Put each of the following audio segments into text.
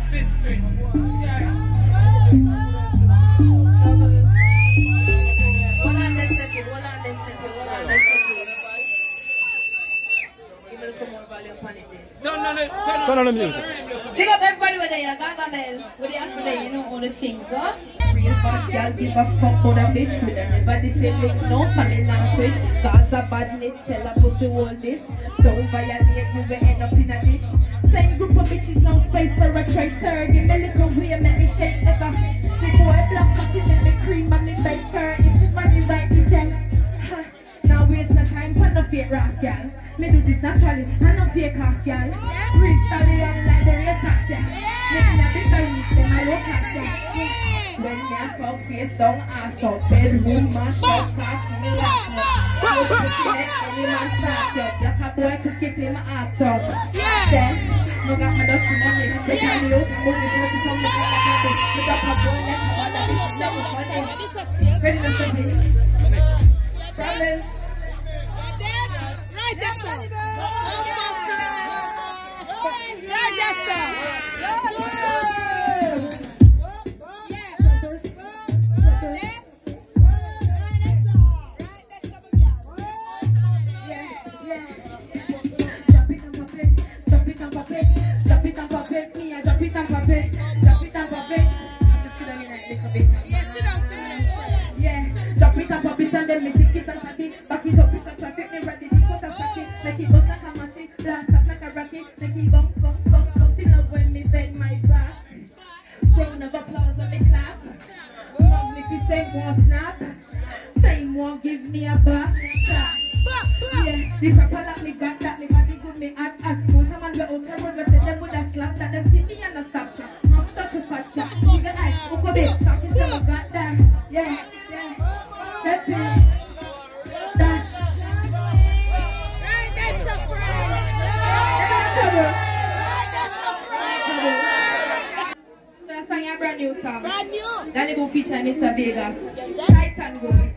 sister. Turn on the music. Big up everybody with the Gargamel, with the accident, you know all the things, huh? Real bad girl, give a fuck for the bitch. With everybody say look no, coming now switch. Gaza badness, tell a pussy all this. Don't violate, you will end up in a ditch. Same group of bitches, no space for a traitor. Give me a little way, make me shake the gun. Before I block, cocky, make me cream and me bake her. If this money right, you can. Now waste no time for no fake rock, girl. Me do this naturally, I no fake off, girl. Real stallion like the real top, girl. Making a big leap, then I look at girl. When you fuck face down, ass up, bedroom, mash up, cock, me laugh up. You put your neck, any man start up. Like a boy to keep him ass up. Then, no got my dusty money. They tell me out, I'm only going to come with my happy. Me drop a boy, neck, all of this, never funny. Ready to stop it? Problem. Right, that's all. Same one give me a back shot. Yeah, the rapper like me got that, me body good, me add. Most of man we out the road, we say them would have slapped that. Them see me and a stop chat. Mouth touch a fat chat. See the eyes, look a bit, talking to me got that. Yeah, step in, dash. That's a friend. So I sang a brand new song. Brand new. Danny Boo feature Mr. Vegas. Tight and good.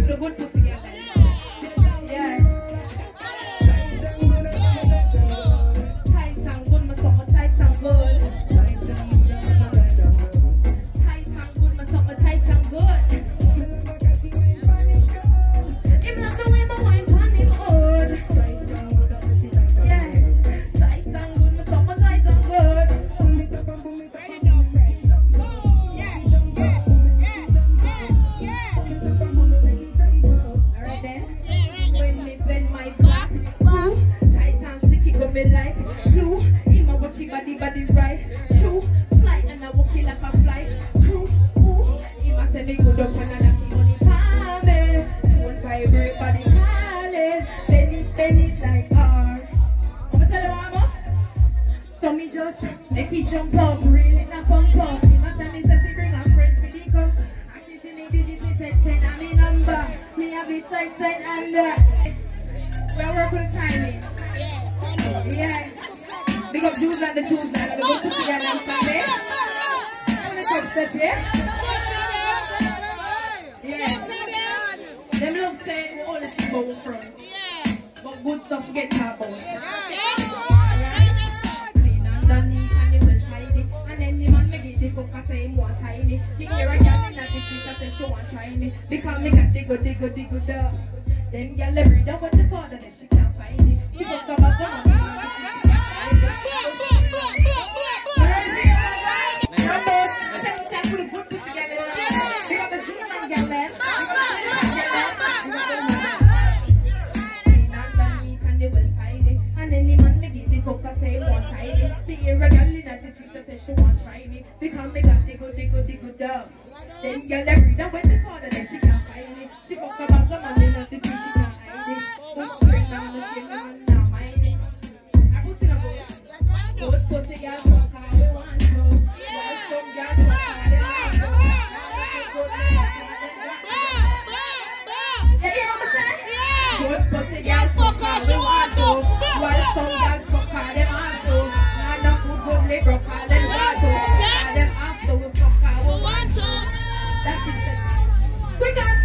The good pussy girl. Yeah. Tight and good, my summer tight and good. Tight and good, my summer tight and good. Him love the way my wine pan him old. Yeah. Tight and good, my summer tight and good. Body right, true, fly and I walk it like a fly, true, ooh, he must have been good up and that she money palm, won't vibrate body calling, penny like her. I'm gonna tell you one more, so me just make it jump up, really not pump up, he must have been said to bring a friend for the cup, actually she made digits, me said 10 and me number, me have it tight and we're working the timing, yeah. Big up dudes like the tools like the good pussy girl and Sunday. I'm gonna come step here. Yeah. Them love say we all the people we from. But good stuff get talked about. Clean and done neat and they well tidy. And then the man make it the fuck I say him want tiny. She hear a girl in the street and say she want try me. Because me got the good up. Them girl they breed up with the father that she can't find it. She fuck up at the man. Then girl every day when the father that she can't find me. She fuck about the man in the tree, she can't hide it. But she bring down the shame, the man now mind it. I put in a boat. Good pussy girl fuck how we want to. While some girl fuck how they want to. You hear what I say? Good pussy girl fuck how she want to. While some girl fuck how they want to. Now the good they broke how they want to. Now them after we fuck how we want to. That's it. We got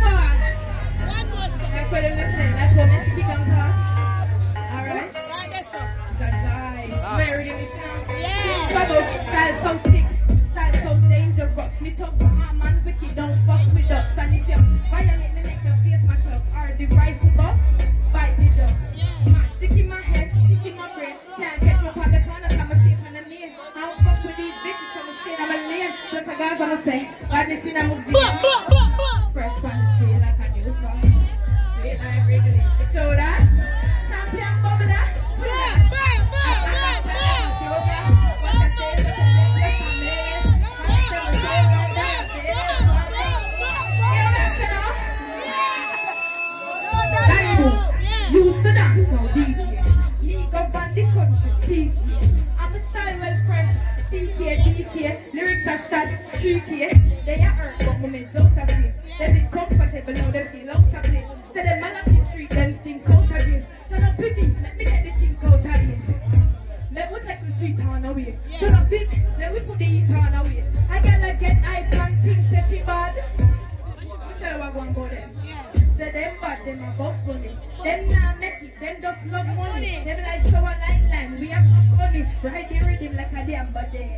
guys gonna say, badness in a movie. Fresh fancy like a new song. Wait, I'm wriggling. Show that. Champion bubble that. Used to dance now, DJ. Me go band the country, DJ. I'm a style well fresh, CK, DK. Lyrics are shot, 3K. They are earned, but moments out of place. Then it's comfortable, now they feel out of place. So them man up the street, them think out of this. Turn up with me, let me get the thing out of this. Let me take the street on away. Turn up with me, let me put the heat on away. I gotta get icon things, say she bad. Tell her I won't go there. Say them bad, them above funny. Them now make it, them just love money. Them like so a line, we have no money. Ride the rhythm like a damn body.